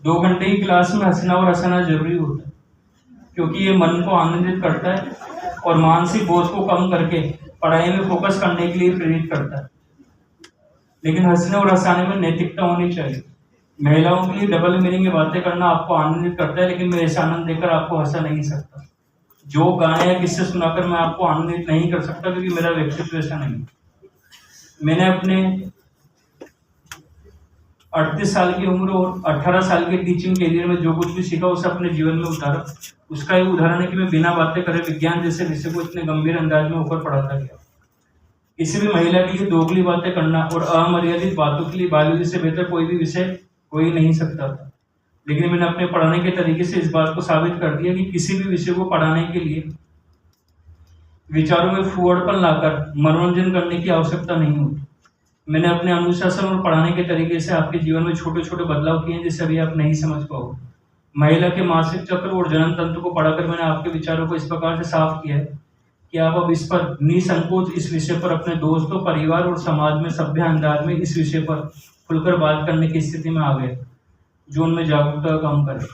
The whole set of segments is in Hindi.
2 घंटे की क्लास में हंसना और हंसाना जरूरी होता है, क्योंकि ये मन को आनंदित करता है और मानसिक बोझ को कम करके पढ़ाई में फोकस करने के लिए प्रेरित करता है। लेकिन हंसने और हंसाने में नैतिकता होनी चाहिए। महिलाओं के लिए डबल मीनिंग की बातें करना आपको आनंदित करता है, लेकिन मैं ऐसा आनंद देकर आपको हंसा नहीं सकता। जो गाने या किस्से सुनाकर मैं आपको आनंदित नहीं कर सकता, क्योंकि मेरा व्यक्तित्व ऐसा नहीं। मैंने अपने 38 साल की उम्र और 18 साल के टीचिंग कैरियर में जो कुछ भी सीखा उसे अपने जीवन में उतारा। उसका एक उदाहरण है कि मैं बिना बातें करे विज्ञान जैसे विषय को इतने गंभीर अंदाज में ऊपर पढ़ाता गया। किसी भी महिला के लिए दोगली बातें करना और अमर्यादित बातों के लिए बायोलॉजी से बेहतर कोई भी विषय हो ही नहीं सकता था। लेकिन मैंने अपने पढ़ाने के तरीके से इस बात को साबित कर दिया कि किसी भी विषय को पढ़ाने के लिए विचारों में फुहड़पन लाकर मनोरंजन करने की आवश्यकता नहीं होती। मैंने अपने अनुशासन और पढ़ाने के तरीके से आपके जीवन में छोटे छोटे बदलाव किए हैं जिसे अभी आप नहीं समझ पाओगे। महिला के मासिक चक्र और जनन तंत्र को पढ़ाकर मैंने आपके विचारों को इस प्रकार से साफ किया है कि आप अब इस पर निसंकोच इस विषय पर अपने दोस्तों, परिवार और समाज में सभ्य अंदाज में इस विषय पर खुलकर बात करने की स्थिति में आ गए, जो उनमें जागरूकता का काम करे।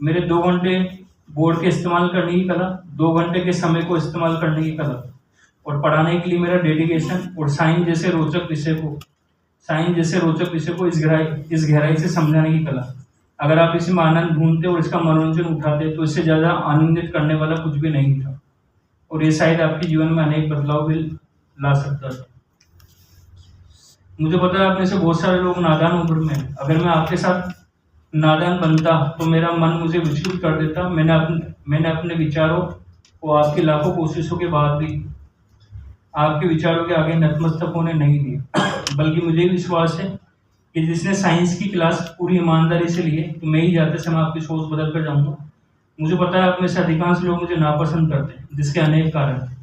मेरे 2 घंटे बोर्ड के इस्तेमाल करने की कला, 2 घंटे के समय को इस्तेमाल करने की कला और पढ़ाने के लिए मेरा डेडिकेशन और साइंस जैसे रोचक विषय को इस गहराई से समझाने की कला। अगर आप इसमें आनंद ढूंढते और इसका मनोरंजन उठाते तो इससे ज़्यादा आनंदित करने वाला कुछ भी नहीं था, और ये शायद आपके जीवन में अनेक बदलाव भी ला सकता था। मुझे पता है आप में से बहुत सारे लोग नादान उम्र में हैं। अगर मैं आपके साथ नादान बनता तो मेरा मन मुझे विचलित कर देता। मैंने अपने विचारों को आपकी लाखों कोशिशों के बाद भी आपके विचारों के आगे नतमस्तक होने नहीं दिया, बल्कि मुझे विश्वास है कि जिसने साइंस की क्लास पूरी ईमानदारी से ली है, तो मैं ही जाते समय आपकी सोच बदल कर जाऊंगा। मुझे पता है आप में से अधिकांश लोग मुझे नापसंद करते हैं, जिसके अनेक कारण हैं।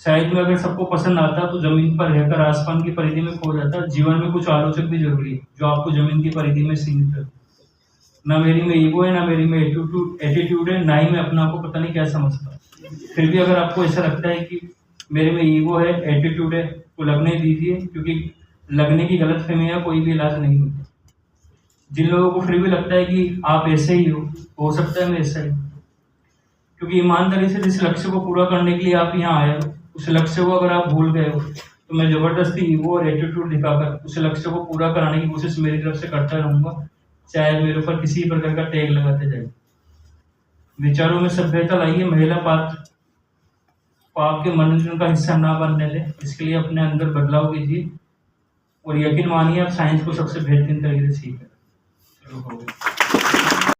शायद मैं अगर सबको पसंद आता तो जमीन पर रहकर आसमान की परिधि में खो जाता। जीवन में कुछ आलोचक भी जरूरी है जो आपको जमीन की परिधि में सीमित रखते। ना मेरी में ईगो है, ना मेरी में एटीट्यूड है, ना ही मैं अपना आपको पता नहीं क्या समझता। फिर भी अगर आपको ऐसा लगता है कि मेरे में ईगो है, एटीट्यूड है, तो लगने दीजिए, क्योंकि लगने की गलतफहमी का कोई भी इलाज नहीं होता। जिन लोगों को फिर भी लगता है कि आप ऐसे ही हो सकता है मैं ऐसा ही, क्योंकि ईमानदारी से जिस लक्ष्य को पूरा करने के लिए आप यहाँ आए हो, उस लक्ष्य को अगर आप भूल गए हो तो मैं जबरदस्ती ईगो और एटीट्यूड दिखाकर उस लक्ष्य को पूरा कराने की कोशिश मेरी तरफ से करता रहूंगा, चाहे मेरे ऊपर किसी प्रकार का टैग लगाते जाए। विचारों में सभ्यता लाइए, महिला पात्र को आपके मनोरंजन का हिस्सा ना बनने दे। इसके लिए अपने अंदर बदलाव कीजिए और यकीन मानिए आप साइंस को सबसे बेहतरीन तरीके से सीखें।